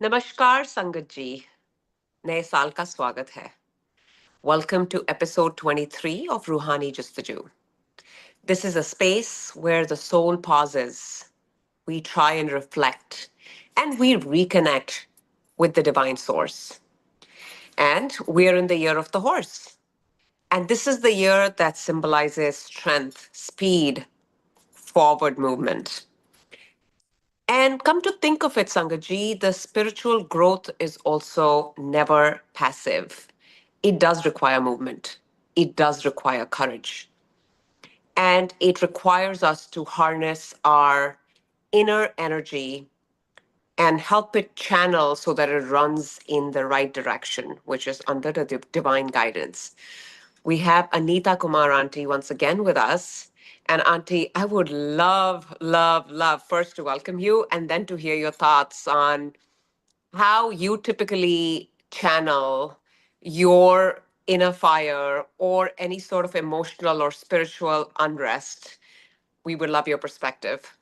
नमस्कार संगत जी नए साल का स्वागत है Welcome to episode 23 of Roohani JustuJu. This is a space where the soul pauses, we try and reflect, and we reconnect with the divine source. And we're in the year of the horse. And this is the year that symbolizes strength, speed, forward movement. And come to think of it, Sangaji, the spiritual growth is also never passive. It does require movement, it does require courage, and it requires us to harness our inner energy and help it channel so that it runs in the right direction, which is under the divine guidance. We have Anita Kumar Aunty once again with us. And Aunty, I would love, love, love first to welcome you and then to hear your thoughts on how you typically channel your inner fire or any sort of emotional or spiritual unrest. We would love your perspective.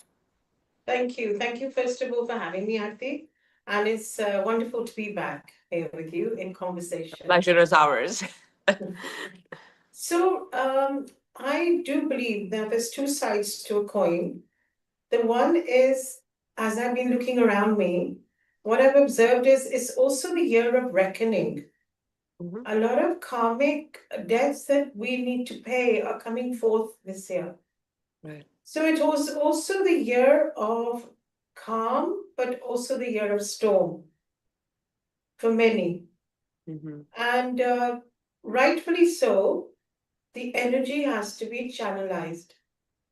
Thank you. Thank you, first of all, for having me, Aarti. And it's wonderful to be back here with you in conversation. Pleasure is ours. So, I do believe that there's two sides to a coin. The one is, as I've been looking around me, what I've observed is it's also the year of reckoning. Mhm. A lot of karmic debts that we need to pay are coming forth this year. Right. So it was also the year of calm, but also the year of storm for many. Mhm. And rightfully so, the energy has to be channelized.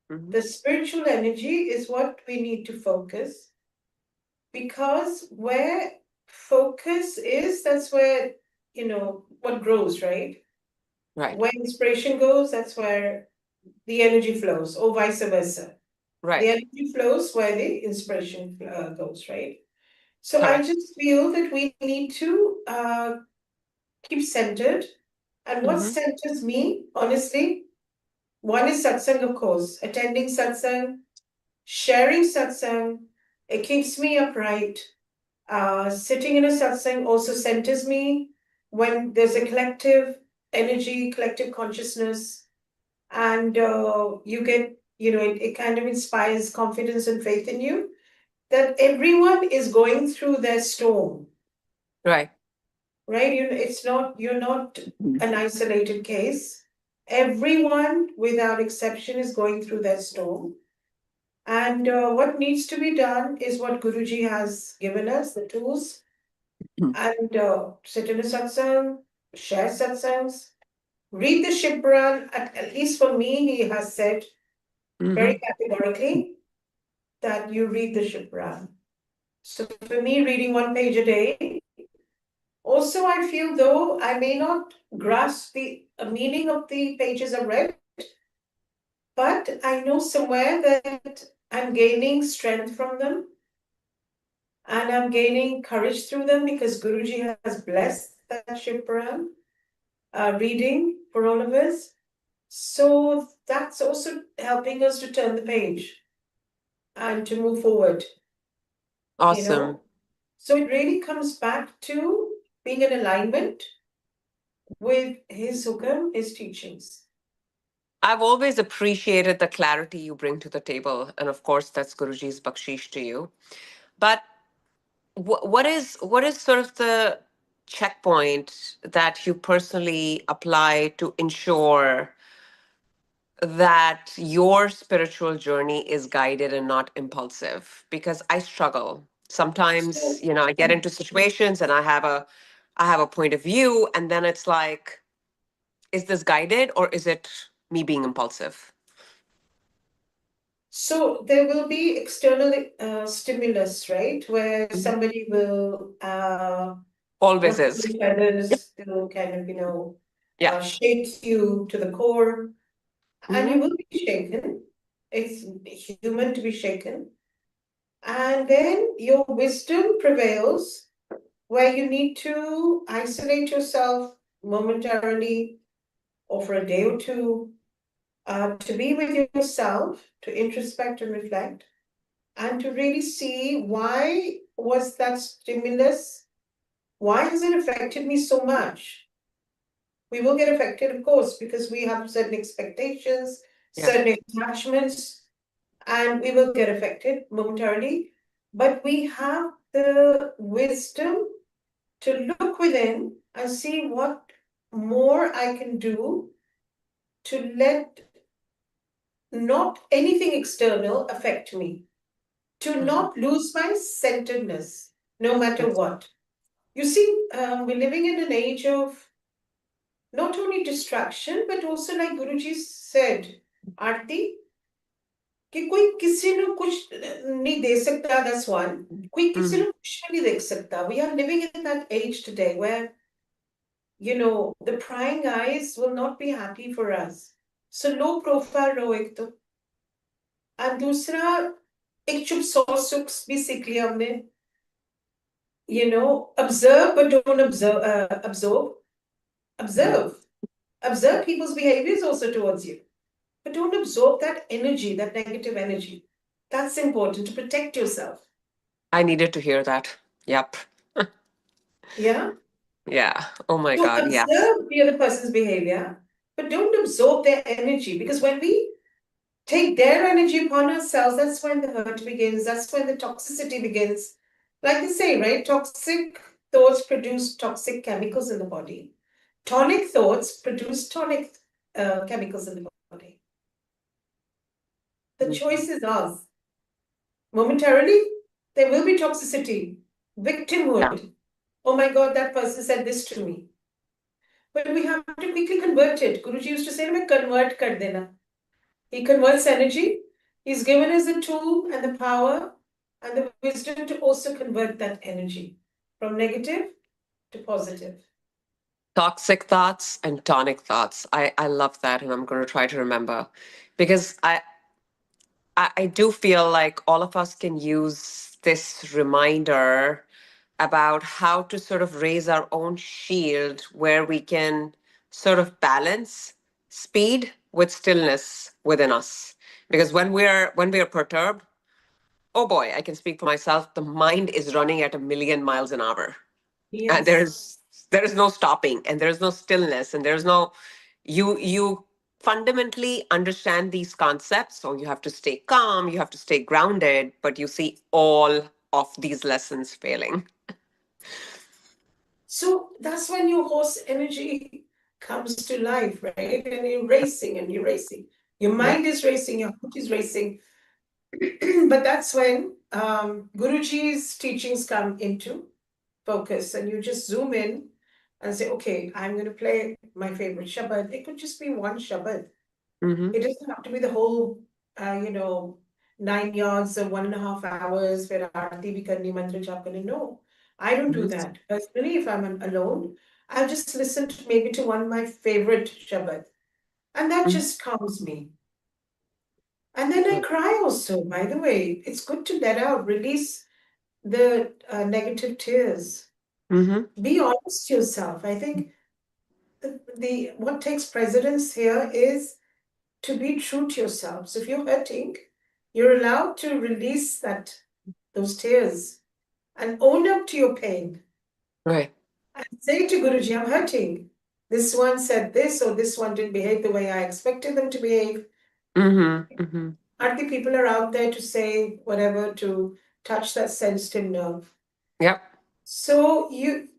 Mhm. The spiritual energy is what we need to focus because where focus is, that's where, what grows, right? Right. Where inspiration goes, that's where the energy flows, or vice versa. The Right. energy flows where the inspiration goes, right? So I Correct. just feel that we need to keep centered. And what Mhm. centers me, honestly, one is satsang, of course, attending satsang, sharing satsang. It keeps me upright. Sitting in a satsang also centers me when there's a collective energy, collective consciousness, and you get, it kind of inspires confidence and faith in you that everyone is going through their storm, Right. right? You're not an isolated case. Everyone, without exception, is going through their storm. And what needs to be done is what Guruji has given us, the tools, and sit in a satsang, share satsangs, read the Shibran. At least for me, he has said very Mhm. categorically that you read the Shibran. So for me, reading one page a day. Also, I feel though I may not grasp the meaning of the pages I've read, but I know somewhere that I'm gaining strength from them and I'm gaining courage through them because Guruji has blessed that Shivpuran reading for all of us. So that's also helping us to turn the page and to move forward, you Awesome. know. So it really comes back to being in alignment with his hukam, his teachings. I've always appreciated the clarity you bring to the table. And of course, that's Guruji's bakshish to you. But what is sort of the checkpoint that you personally apply to ensure that your spiritual journey is guided and not impulsive? Because I struggle sometimes. So I get into situations and I have a point of view, and then it's like, is this guided or is it me being impulsive? So there will be external stimulus, right? Where Mhm. somebody will Always is. ruffle feathers to kind of, Yeah. shake you to the core, and you Hmm. will be shaken. It's human to be shaken. And then your wisdom prevails, where you need to isolate yourself momentarily or for a day or two to be with yourself, to introspect and reflect and to really see why was that stimulus? Why has it affected me so much? We will get affected, of course, because we have certain expectations, Yeah. certain attachments, and we will get affected momentarily. But we have the wisdom to look within and see what more I can do to let not anything external affect me, to Hmm. not lose my centeredness, no matter Yes. what. You see, we're living in an age of not only distraction, but also, like Guruji said, Aarti, कि कोई किसी ਨੂੰ कुछ नहीं दे सकता, that's one. कोई किसी Mm. ਨੂੰ कुछ नहीं देख सकता. We are living in that age today where, the prying eyes will not be happy for us. So low profile रहो एक तो. And दूसरा, एक चुप सौ सुख भी सीख लिया हमने. Observe but don't absorb. Mm. Observe. Observe people's behaviors also towards you. But don't absorb that energy, that negative energy. That's important to protect yourself. I needed to hear that. Yep. Yeah. Yeah. Oh my So God. Yes. observe the other person's behavior, but don't absorb their energy, because when we take their energy upon ourselves, that's when the hurt begins. That's when the toxicity begins. Like they say, right? Toxic thoughts produce toxic chemicals in the body. Tonic thoughts produce tonic chemicals in the body. The Mhm. choice is ours. Momentarily, there will be toxicity, Yeah. victimhood. Oh my God, that person said this to me. But we have to quickly convert it. Guruji used to say, convert kar dena. He converts energy. He's given us the tool and the power and the wisdom to also convert that energy from negative to positive. Toxic thoughts and tonic thoughts. I love that, and I'm going to try to remember because I do feel like all of us can use this reminder about how to sort of raise our own shield where we can sort of balance speed with stillness within us. Because when we're perturbed, oh boy, I can speak for myself, the mind is running at a million miles an hour. And Yes. there is no stopping, and there's no stillness, and there's no, you fundamentally understand these concepts, so you have to stay calm, you have to stay grounded, but you see all of these lessons failing. So that's when your horse energy comes to life, right? And you're racing and you're racing. Your mind Yep. is racing, your heart is racing. But that's when Guruji's teachings come into focus, and you just zoom in and say, okay, I'm going to play my favorite Shabad. It could just be one Shabad. Mm-hmm. It doesn't have to be the whole, 9 yards or 1.5 hours where Aarti bhi karni, mantra jap karni. No, I don't do Mm-hmm. that. Personally, if I'm alone, I'll just listen to maybe to one of my favorite Shabad. And that just calms me. And then I cry also, by the way. It's good to let out, release the negative tears. Mm-hmm. Be honest to yourself. I think the what takes precedence here is to be true to yourself. So if you're hurting, you're allowed to release those tears and own up to your pain. Right. And say to Guruji, I'm hurting. This one said this, or this one didn't behave the way I expected them to behave. Mm-hmm. Mm-hmm. Aren't the people are out there to say whatever, to touch that sensitive nerve? Yep. So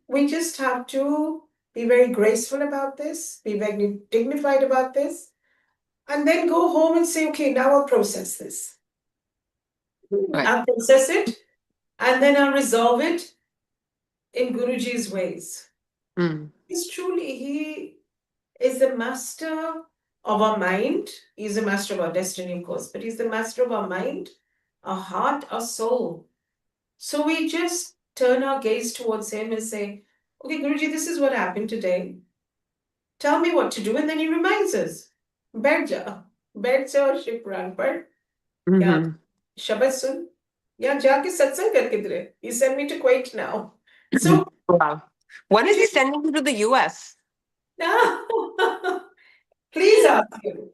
we just have to be very graceful about this, be very dignified about this, and then go home and say, okay, now I'll process this. Right. I'll process it, and then I'll resolve it in Guruji's ways. Mm. He's truly, he is the master of our mind. He's the master of our destiny, of course, but he's the master of our mind, our heart, our soul. So we just turn our gaze towards him and say, okay, Guruji, this is what happened today. Tell me what to do. And then he reminds us, बैठ जा बैठ जा और शिव पुराण पढ़ या Mm-hmm. शब्द सुन या जाके सत्संग करके दे. He sent me to Kuwait now. So Wow. When is it he is sending you to the US? now. Please ask him.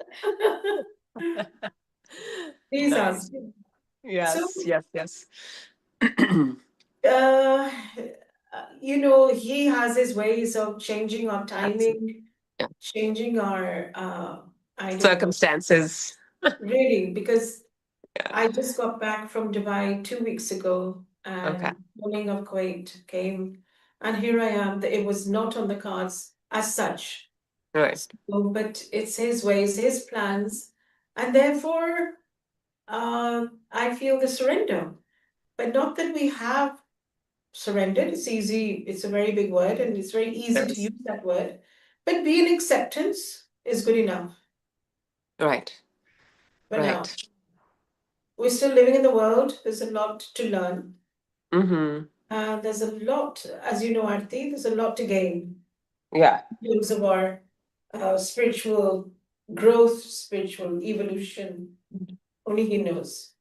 Please ask Nice. him. So Yes, yes, yes. Uh, he has his ways of changing our Absolutely. timing, Yeah. changing our, I don't know, Circumstances. really, because Yeah. I just got back from Dubai 2 weeks ago, Okay. and morning of Kuwait came, and here I am. It was not on the cards as such. Right. So, but it's his ways, his plans, and therefore, I feel the surrender. But not that we have surrendered. It's easy. It's a very big word, and it's very easy to Yes. use that word. But being acceptance is good enough Right. for now. Right. We're still living in the world. There's a lot to learn. Mm-hmm. There's a lot, as you know, Aarti, there's a lot to gain Yeah. in terms of our spiritual growth, spiritual evolution. Only he knows.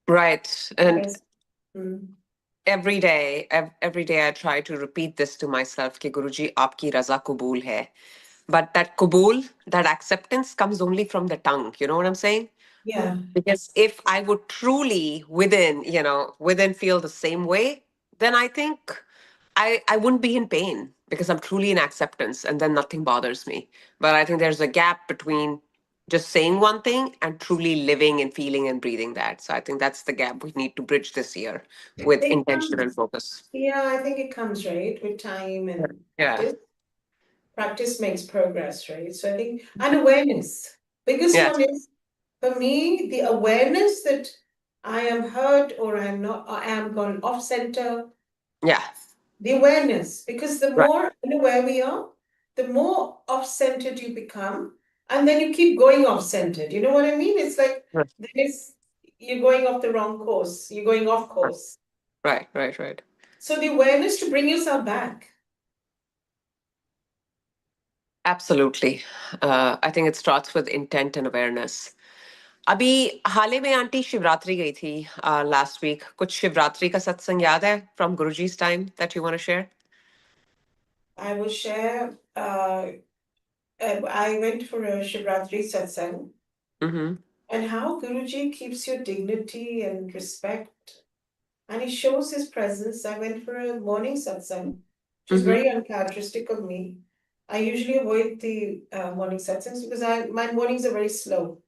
Right. And Yes. Mm. every day I try to repeat this to myself कि गुरुजी आपकी रजा कबूल है. But that kabul, that acceptance comes only from the tongue. You know what I'm saying? Yeah. Because if I would truly within feel the same way, then I think I wouldn't be in pain because I'm truly in acceptance and then nothing bothers me. But I think there's a gap between just saying one thing and truly living and feeling and breathing that. So I think that's the gap we need to bridge this year with It intention and comes, focus. yeah, I think it comes, right, with time and Yeah. practice. Practice makes progress, right? So I think, and awareness. Biggest Yeah. one is for me, the awareness that I am hurt or I'm not, or I am gone off center. Yeah. The awareness, because the Right. more unaware we are, the more off-centered you become, and then you keep going off-centered. You know what I mean? It's like Right. this, you're going off the wrong course, you're going off course. Right. Right. Right. So the awareness to bring yourself back. Absolutely. I think it starts with intent and awareness. अभी हाल ही में aunty Shivratri गई थी last week. कुछ शिवरात्रि का सत्संग याद है from Guruji's time that you want to share? I will share. I went for a Shivratri satsang, Mm-hmm. and how Guruji keeps your dignity and respect, and he shows his presence. I went for a morning satsang, which is Mm-hmm. very uncharacteristic of me. I usually avoid the morning satsangs because my mornings are very slow.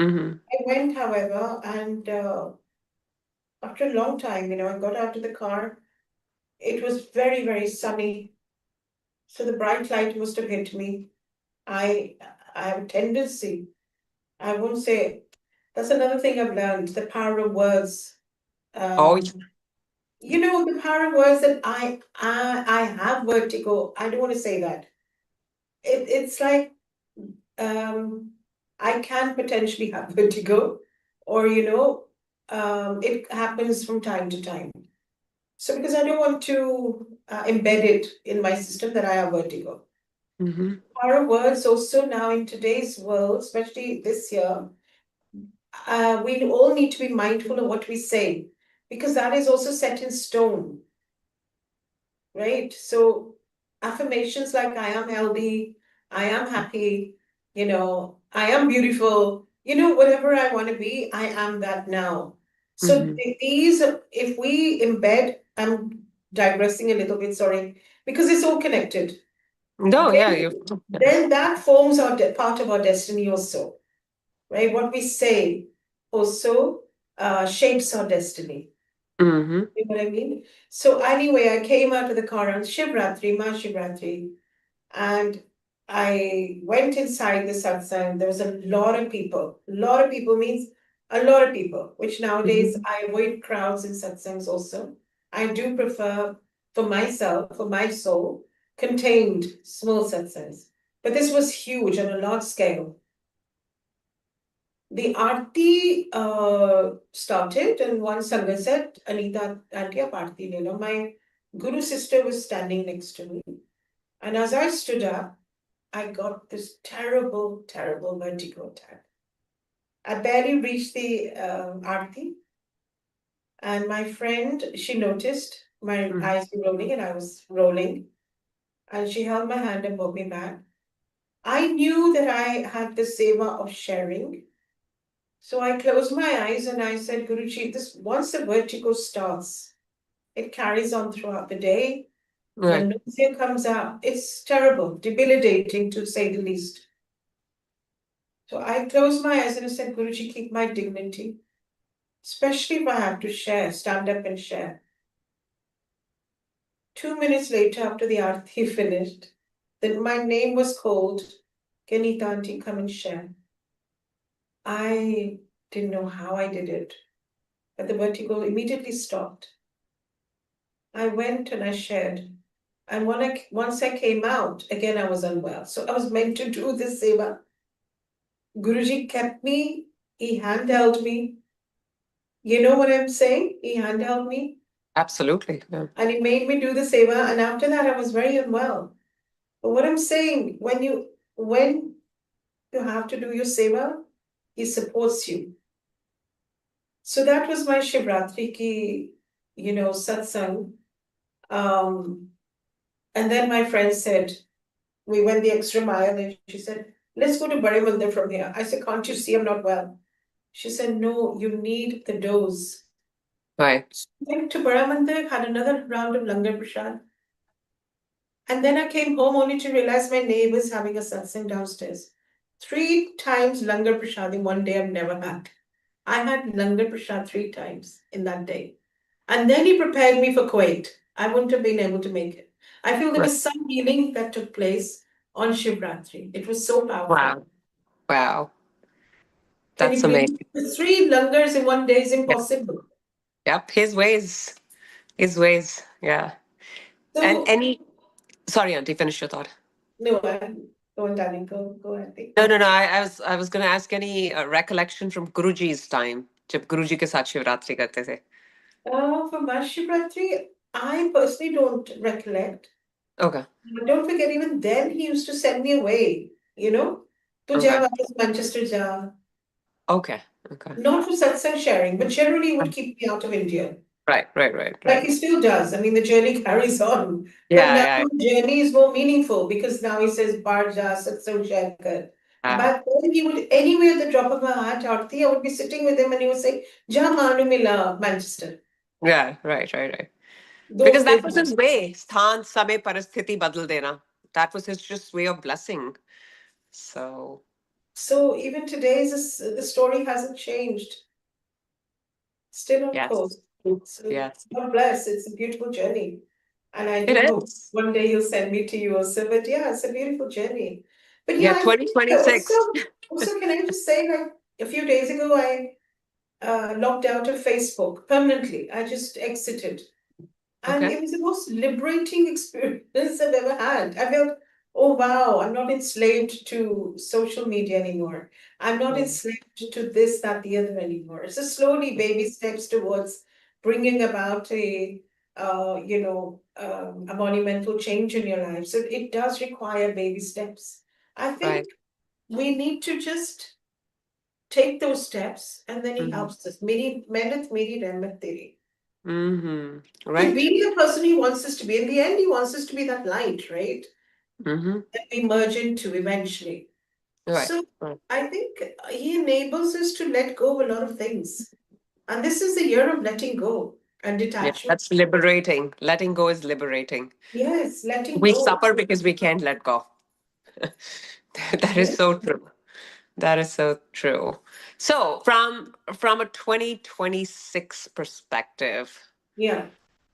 Mm-hmm. I went, however, and after a long time, I got out of the car. It was very, very sunny, so the bright light must have hit me. I I have a tendency. I won't say. That's another thing I've learned: the power of words. Oh, Um, the power of words that I have vertigo. I don't want to say that. It's like um, I can potentially have vertigo, or it happens from time to time. So because I don't want to embed it in my system that I have vertigo. mm-hmm. Power of words also now in today's world, especially this year, we all need to be mindful of what we say because that is also set in stone, right? So affirmations like I am healthy, I am happy, I am beautiful, whatever I want to be, I am that now. So Mm-hmm. these, if we embed, I'm digressing a little bit, sorry, because it's all connected. No, yeah, Then, you. Yeah. then that forms our part of our destiny also, right? What we say also shapes our destiny. Mm-hmm. You know what I mean? So anyway, I came out of the car on Shivratri, Mahashivratri, and I went inside the satsang. There was a lot of people. A lot of people means a lot of people, which nowadays Mm-hmm. I avoid crowds in satsangs also. I do prefer for myself, for my soul, contained small satsangs. But this was huge on a large scale. The Aarti started, and one Sangha said, Anita, Aunty of Aarti, my Guru sister was standing next to me. And as I stood up, I got this terrible, terrible vertigo attack. I barely reached the Aarti, and my friend, she noticed my Mm-hmm. eyes were rolling, and I was rolling, and she held my hand and brought me back. I knew that I had the seva of sharing. So I closed my eyes and I said, Guruji, this once the vertigo starts, It carries on throughout the day. Right. When nausea comes out, it's terrible, debilitating to say the least. So I closed my eyes and I said, Guruji, keep my dignity, especially if I have to share, stand up and share. 2 minutes later, after the Aarti finished, that my name was called, can Anita, Aunty, come and share. I didn't know how I did it, but the vertigo immediately stopped. I went and I shared. And once I came out, again I was unwell. So I was meant to do this seva. Guruji kept me, he handheld me. You know what I'm saying? He handheld me Absolutely. Yeah. and he made me do the seva. And after that, I was very unwell. But what I'm saying, when you have to do your seva, he supports you. So that was my Shivratri ki, satsang. Um, and then my friend said, we went the extra mile and she said, let's go to Bade Mandir from here. I said, can't you see I'm not well? She said, no, you need the dose. Right. So I went to Bade Mandir, had another round of Langar Prashad. And then I came home only to realize my neighbor's having a satsang downstairs. 3 times Langar Prashad in one day I've never had. I had Langar Prashad 3 times in that day. And then he prepared me for Kuwait. I wouldn't have been able to make it. I feel there Right. was some healing that took place on Shivratri. It was so powerful. Wow. Wow. Can you That's believe amazing. the 3 langars in one day is Yep. impossible. Yep. His ways. His ways. Yeah. And So, any, sorry, Auntie, finish your thought. no, go on, darling, go ahead. No, no, no. I was going to ask any recollection from Guruji's time. जब गुरुजी के साथ शिवरात्रि करते थे. For Mahashivratri, I personally don't recollect. Okay. But don't forget, even then he used to send me away, you know? To ja, Okay. वापस Manchester ja. Okay. Okay. Not for satsang sharing, but generally he would keep me out of India. Right. Right. Right. Like Right. he still does. I mean, the journey carries on. But Yeah. now Yeah. the journey is more meaningful because now he says, Barja, Satsang Shankar. Yeah. Back then, he would, anywhere at the drop of my hat, Aarti, I would be sitting with him and he would say, Ja Manu Mila, Manchester. Yeah. Right. Right. Right. Because Those that days. was his way. Sthan, समय, परिस्थिति बदल देना. That was his just way of blessing. So, So even today, the story hasn't changed. Still on yes. course. So Yes. God bless. It's a beautiful journey. And I It do hope is. one day you'll send me to you also. But yeah, it's a beautiful journey. But yeah, Yeah. I think 2026. also can I just say, like a few days ago, I logged out of Facebook permanently. I just exited. And Okay. it was the most liberating experience I've ever had. I felt, oh wow, I'm not enslaved to social media anymore. I'm not Mm. enslaved to this, that, the other anymore. So slowly, baby steps towards bringing about a monumental change in your life. So it does require baby steps. I Right. think we need to just take those steps, and then he Mm-hmm. helps us. Meri mehnat meri rahmat teri. Mm-hmm. To Right. be the person he wants us to be. In the end, he wants us to be that light, right? Mm-hmm. That we merge into eventually. Right. So Right. I think he enables us to let go of a lot of things. And this is the year of letting go and Yeah. detachment. That's liberating. Letting go is liberating. Yes, letting We go. suffer because we can't let go. That is Yes. so true. That is so true. So, from a 2026 perspective, Yeah.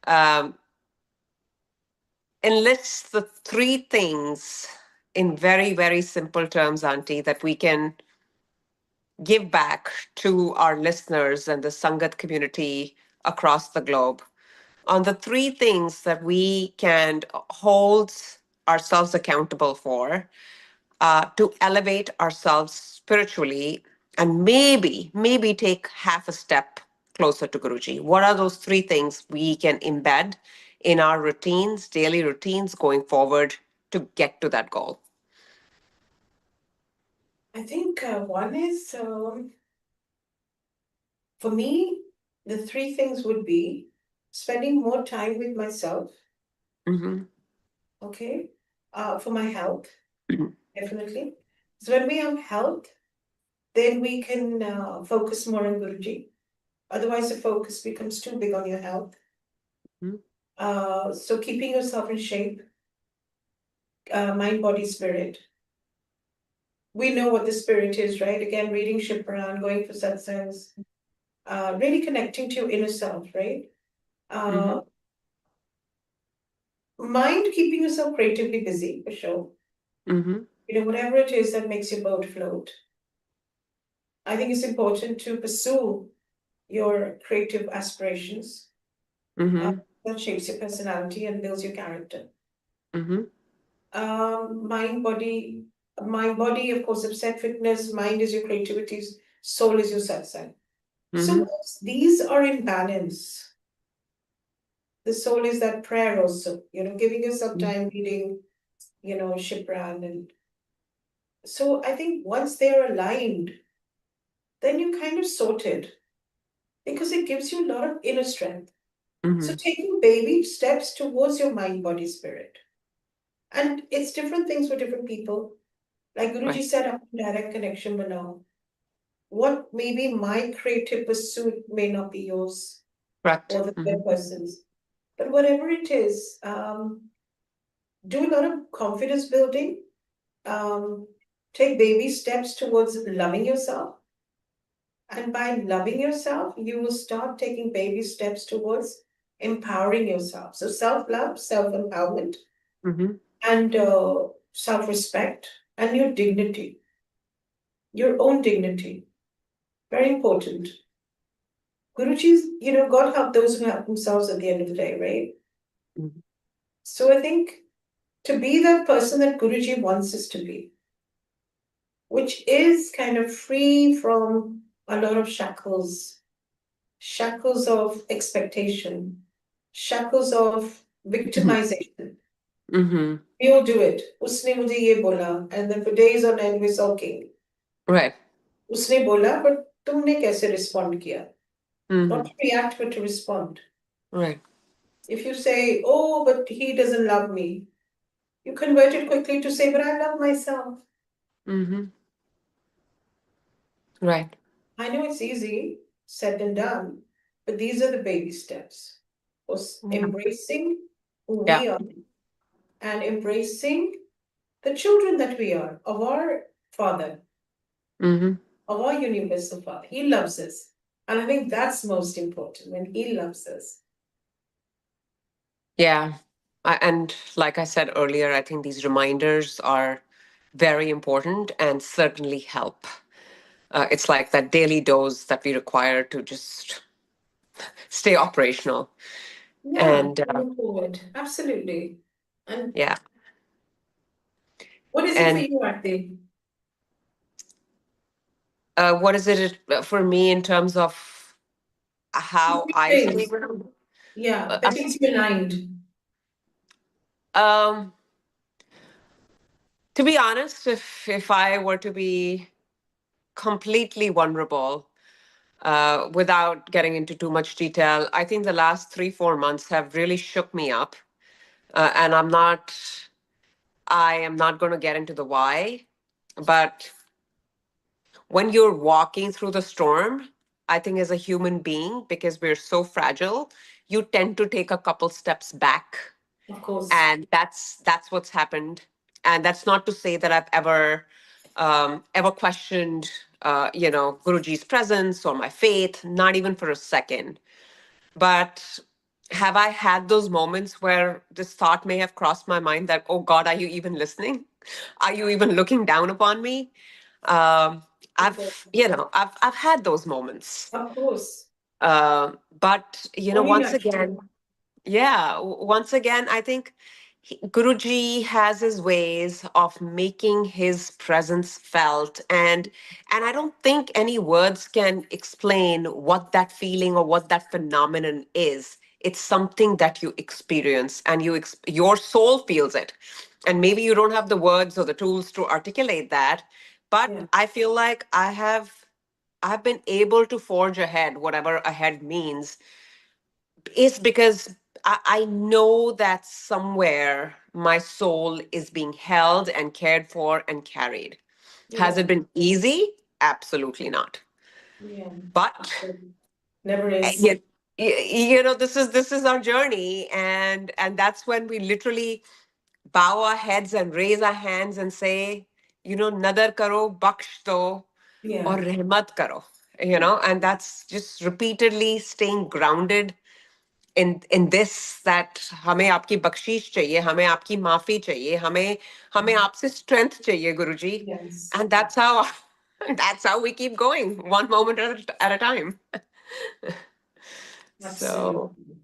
um, enlist the three things in very, very simple terms, Auntie, that we can give back to our listeners and the Sangat community across the globe on the three things that we can hold ourselves accountable for to elevate ourselves spiritually and maybe take half a step closer to Guruji. What are those three things we can embed in our routines, daily routines going forward to get to that goal? I think one is for me, the three things would be spending more time with myself, Mm-hmm. okay, for my health, definitely. So when we have health, then we can focus more on Guruji. Otherwise, the focus becomes too big on your health. Mhm. So keeping yourself in shape, mind, body, spirit. We know what the spirit is, right? Again, reading Shipran, going for satsangs, really connecting to your inner self, right? Uh, Mhm. mind, keeping yourself creatively busy, for sure. Mhm. Whatever it is that makes your boat float. I think it's important to pursue your creative aspirations. Uh, Mhm. that shapes your personality and builds your character. Mhm. Mind, body, of course, upset fitness, mind is your creativity, soul is your satsang. So Mhm. once these are in balance, the soul is that prayer also, giving yourself Mhm. time reading, Shipran. And so I think once they're aligned, then you're kind of sorted because it gives you a lot of inner strength. So Mhm. taking baby steps towards your mind, body, spirit. And it's different things for different people. Like Guruji Right. said, "Aap direct connection banao." What maybe my creative pursuit may not be yours Correct. or the other Mhm. person's. But whatever it is, do a lot of confidence building. Um, take baby steps towards loving yourself. And by loving yourself, you will start taking baby steps towards empowering yourself. So self love, self empowerment, Mhm. and self respect, and your dignity, your own dignity. Very important. Guruji's, God help those who help themselves at the end of the day, right? Mhm. So I think to be that person that Guruji wants us to be, which is kind of free from a lot of shackles, shackles of expectation, shackles of Mhm. victimization. Mhm. We all do it. Usne mujhe ye bola, and then for days on end we're sulking. Right. उसने बोला but तुमने कैसे respond किया? Not Mhm. to react but to respond. Right. If you say, oh, but he doesn't love me, you convert it quickly to say, but I love myself. Mhm. Right. I know it's easy, said and done, but these are the baby steps. Was Yeah. embracing who Yeah. we are and embracing the children that we are of our Father, Mhm. of our universal Father. He loves us. And I think that's most important when He loves us. Yeah. And like I said earlier, I think these reminders are very important and certainly help. It's like that daily dose that we require to just stay operational. Yeah, And moving forward. Absolutely. And yeah. what is it for And you, Aarti? what is it for me in terms of Two, how three I stay things. grounded? Yeah, Uh, that keeps you aligned. Um, to be honest, if I were to be completely vulnerable, without getting into too much detail, I think the last 3 4 months have really shook me up, and I am not going to get into the why, but when you're walking through the storm, I think as a human being, because we're so fragile, you tend to take a couple steps back, Of course. and that's what's happened. And that's not to say that I've ever questioned Guruji's presence or my faith, not even for a second. But have I had those moments where this thought may have crossed my mind that, oh God, are you even listening? Are you even looking down upon me? um, Of course. I've had those moments. Of course. But Only once again, natural. yeah, once again, I think Guruji has his ways of making his presence felt, and I don't think any words can explain what that feeling or what that phenomenon is. It's something that you experience, and your soul feels it, and maybe you don't have the words or the tools to articulate that, but Yeah. I feel like I've been able to forge ahead, whatever ahead means, is because I know that somewhere my soul is being held and cared for and carried. Has Yeah. it been easy? Absolutely not. Yeah. But Never yeah, is. This is our journey, and that's when we literally bow our heads and raise our hands and say, nadar karo, baksh do, or Yeah. rahmat karo, and that's just repeatedly staying grounded in this, that हमें आपकी बख्शीश चाहिए, हमें आपकी माफी चाहिए, हमें हमें आपसे strength चाहिए, Guruji. Yes. And that's how that's how we keep going, one moment at a time. So, Absolutely.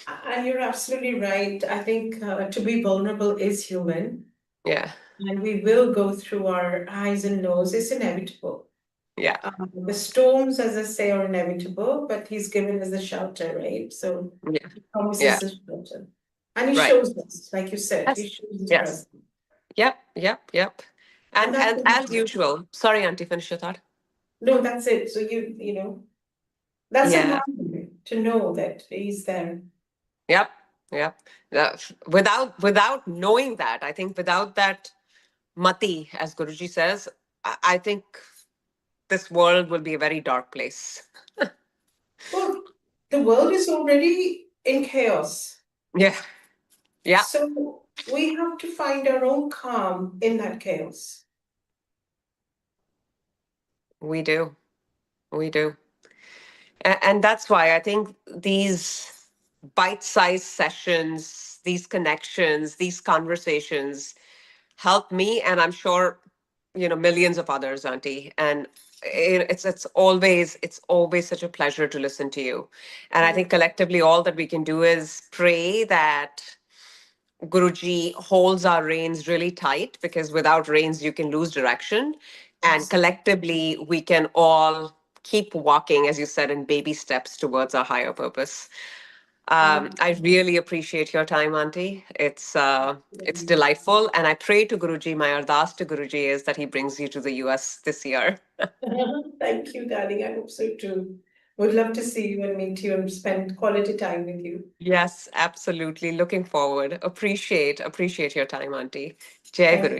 And you're absolutely right. I think to be vulnerable is human, yeah, and we will go through our highs and lows. It's inevitable. yeah, The storms, as I say, are inevitable, but he's given us a shelter, right? So yeah, he yeah, promises a shelter. And he right. shows us, like you said, he Yes, shows his yes, presence. yep, yep, yep. And that's And as enough. usual, sorry, Auntie, finish your thought. No, that's it. So you know, that's a Yeah, grounding to know that he's there. yep, yep. Without knowing that, I think without that mati, as Guruji says, I think this world will be a very dark place. Well, the world is already in chaos. Yeah, yeah, So we have to find our own calm in that chaos. we do. We do. And that's why I think these bite-sized sessions, these connections, these conversations help me, and I'm sure millions of others, Auntie. And it's always such a pleasure to listen to you. And I Yeah. think collectively, all that we can do is pray that Guruji holds our reins really tight, because without reins, you can lose direction. And collectively, we can all keep walking, as you said, in baby steps towards our higher purpose. I really appreciate your time, Auntie. It's Absolutely. delightful. And I pray to Guruji, my ardas to Guruji is that he brings you to the US this year. Thank you, darling. I hope so too. Would love to see you and meet you and spend quality time with you. Yes, absolutely. Looking forward. Appreciate your time, Auntie. Jai Thank Guruji.